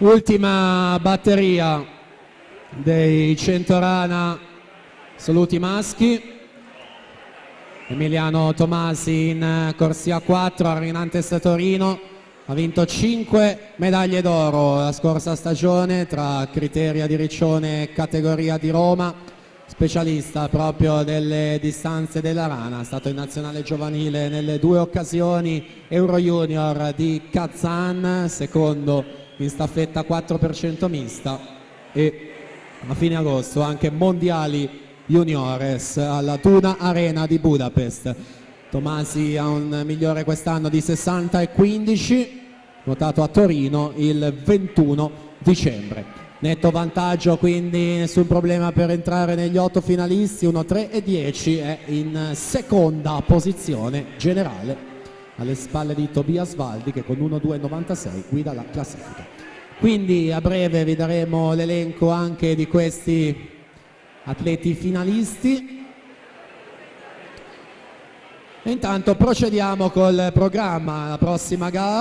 Ultima batteria dei Centorana assoluti maschi. Emiliano Tomasi in corsia 4, Arinantes Torino, ha vinto 5 medaglie d'oro la scorsa stagione tra criteria di Riccione e categoria di Roma, specialista proprio delle distanze della rana, è stato in nazionale giovanile nelle 2 occasioni, Euro Junior di Kazan, secondo in staffetta 4% mista e a fine agosto anche mondiali juniores alla Tuna Arena di Budapest. Tomasi ha un migliore quest'anno di 60,15, votato a Torino il 21 dicembre. Netto vantaggio, quindi nessun problema per entrare negli 8 finalisti, 1-3-10 è in seconda posizione generale alle spalle di Tobias Valdi che con 1-2-96 guida la classifica. Quindi a breve vi daremo l'elenco anche di questi atleti finalisti. E intanto procediamo col programma, la prossima gara.